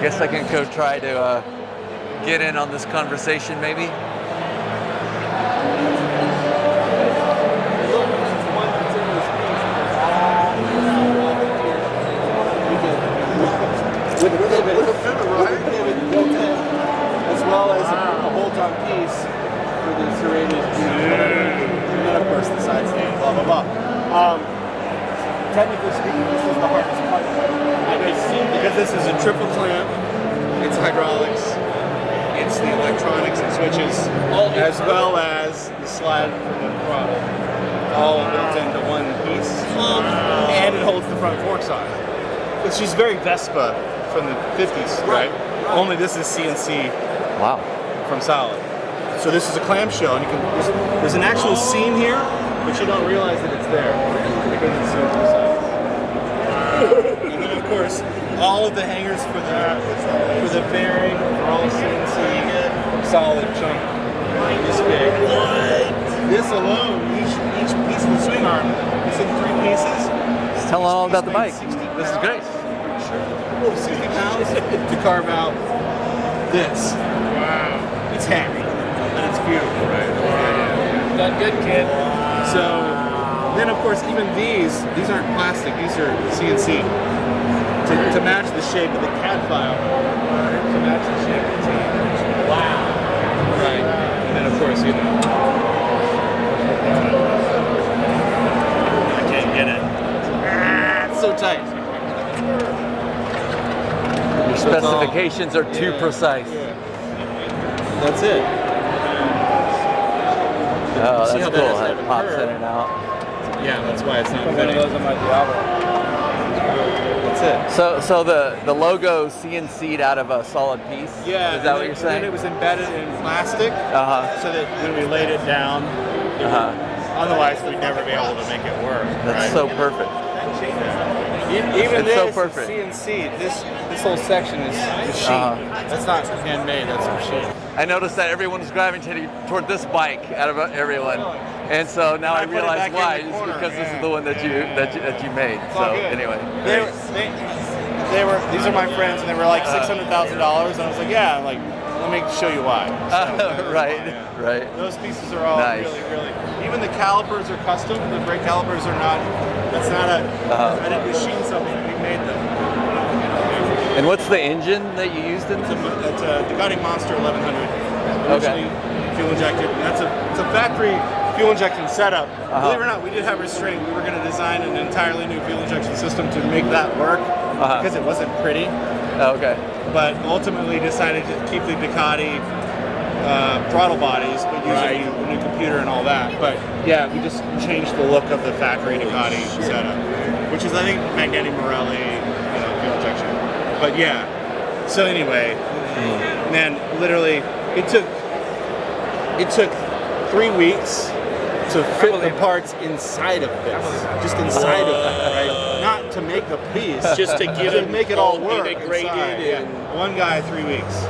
guess I can go try to get in on this conversation, maybe. As well as a bolt-on piece for the serrated, and then of course the side stand, blah blah blah. Technically speaking, this is the hardest part. Because this is a triple clamp, it's hydraulics, it's the electronics and switches, as well as the slide for the throttle, all built into one piece, and it holds the front forks on it. Which is very Vespa from the 50s, right? Only this is CNC. Wow. From solid. So this is a clamshell, and you can. There's an actual seam here, but you don't realize that it's there because it's so precise. And then of course, all of the hangers for the bearing are all CNC solid chunk, this big. What? This alone, each piece of the swing arm is in 3 pieces. Just tell all about the bike. This is great. 60 pounds to carve out this. Wow. It's heavy, and it's beautiful, right? Wow. Done good, kid. So, then of course, even these aren't plastic, these are CNC. To match the shape of the CAD file. To match the shape of the team. Wow. Right. And then of course, I can't get it. It's so tight. Your specifications are too precise. Yeah. That's it. Oh, See that's how cool. that How has it pops curve? in and out. Yeah, that's why it's not One of fitting. those on my Diablo. That's it. So the logo CNC'd out of a solid piece? Yeah. Is that what you're saying? And then it was embedded in plastic, Uh-huh. so that when we laid it down, otherwise we'd never be able to make it work. That's right? so perfect. Even It's this so is perfect. CNC. This whole section is machine. That's not handmade. That's machine. I noticed that everyone was gravitating toward this bike out of everyone, and so now And I I put it realize back in why. the It's corner. because this is Yeah. the one that you made. It's So all good. anyway, They were. These are my friends, and they were like $600,000, and I was like, yeah. Like, let me show you why. So, right, yeah. right. Those pieces are all Nice. really. Even the calipers are custom. The brake calipers are not. That's not a. I didn't machine something. We made them. And what's the engine that you used in It's this? a Ducati Monster 1100. Okay. Originally fuel injected. And it's a factory fuel injection setup. Believe it or not, we did have restraint. We were going to design an entirely new fuel injection system to make that work because it wasn't pretty. Okay. But ultimately decided to keep the Ducati throttle bodies, but using a new computer and all that. But yeah, we just changed the look of the factory Ducati setup, which is I think Magneti Morelli fuel injection. But yeah. So anyway, man, literally, it took 3 weeks to fit the parts inside of this, just inside of it, right? Not to make a piece, Just to get it make it all work. integrated inside, yeah. and- One guy, 3 weeks.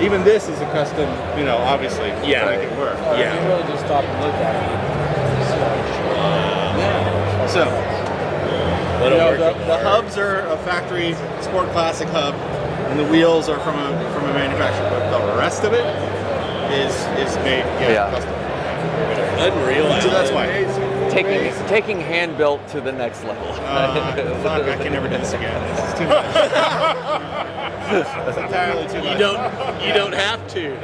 Even this is a custom, obviously, Yeah. to make it work. Yeah. You really just stop and look at it. So, Let it work. the hubs are a factory Sport Classic hub, and the wheels are from a manufacturer. But the rest of it is made custom. Unreal. So that's why. Taking hand built to the next level. Fuck, I can never do this again. This is too much. It's entirely too much. You don't have to.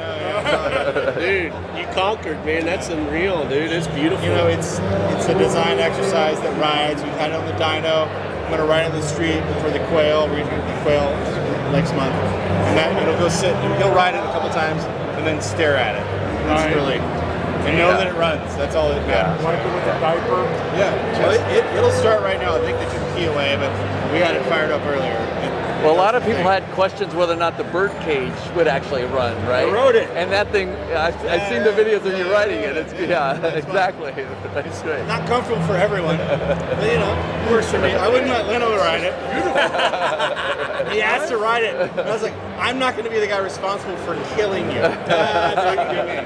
Dude, you conquered, man. That's unreal, dude. It's beautiful. It's a design exercise that rides. We've had it on the dyno. I'm gonna ride it in the street for the quail. We're gonna do the quail next month, and it'll go sit. He'll ride it a couple times and then stare at it. It's really. And know that it runs. That's all that matters. Wipe it with a diaper. Yeah. Well, it'll start right now. I think they took the key away, but we had it fired up earlier. Well, a lot of people had questions whether or not the bird cage would actually run, right? I rode it. And that thing, I've seen the videos of you riding it. It's exactly. That's great. Not comfortable for everyone, but it works for me. I wouldn't let Leno ride it. He asked to ride it. And I was like, I'm not going to be the guy responsible for killing you. That's what you do me.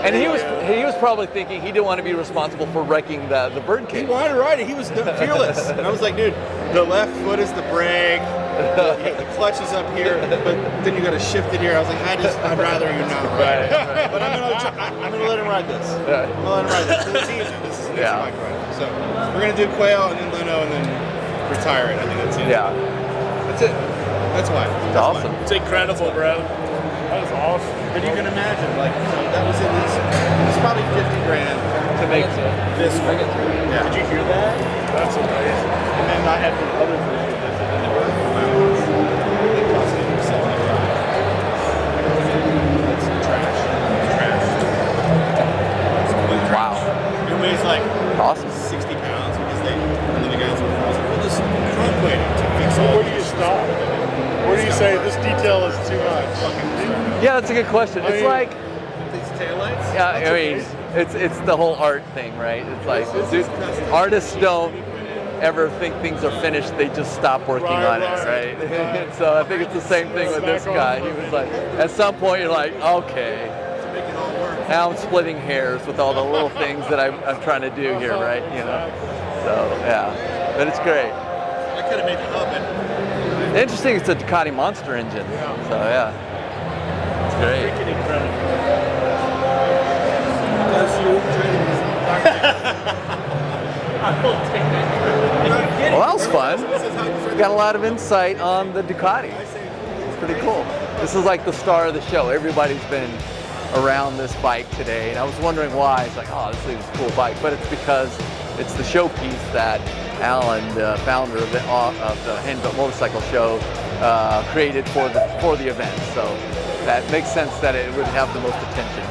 And he was probably thinking he didn't want to be responsible for wrecking the bird He cage. wanted to ride it. He was fearless. And I was like, dude, the left foot is the brake. the clutch is up here, but then you got to shift it here. I was like, I'd rather him not ride. Right. But I'm gonna let him ride this. Yeah. I'm gonna let him ride this. It's easy. This is Yeah. my ride. So we're gonna do Quail and then Leno and then retire it. I think that's it. Yeah. That's it. That's why. It's awesome. It's incredible, bro. That was awesome. But you can imagine, like, so that was in this. It's probably 50 grand to make this one. Yeah. Did you hear that? That's amazing. And then I had the other version of this, and then they were clowns. They cost me 75. That's trash. It's trash. It's complete trash. Wow. It weighs like Awesome. 60 pounds because they. And then the guys were like, well, this front weighting to fix all. Where do you stop? Where do you say this detail is too much? Yeah, that's a good question. It's like, These taillights. yeah, I mean, it's the whole art thing, right? It's like, dude, artists don't ever think things are finished; they just stop working on it, right? And so I think it's the same thing with this guy. He was like, at some point, you're like, okay, To make it all work. now I'm splitting hairs with all the little things that I'm trying to do here, right? You know, so yeah, but it's great. I could have made the hub and Interesting, it's a Ducati Monster engine. So yeah, it's great. Freaking incredible. Well, that was fun. Got a lot of insight on the Ducati. It's pretty cool. This is like the star of the show. Everybody's been around this bike today, and I was wondering why. It's like, oh, this thing's a cool bike, but it's because it's the showpiece that Alan, the founder of the Handbuilt Motorcycle Show, created for the event. So that makes sense that it would have the most attention.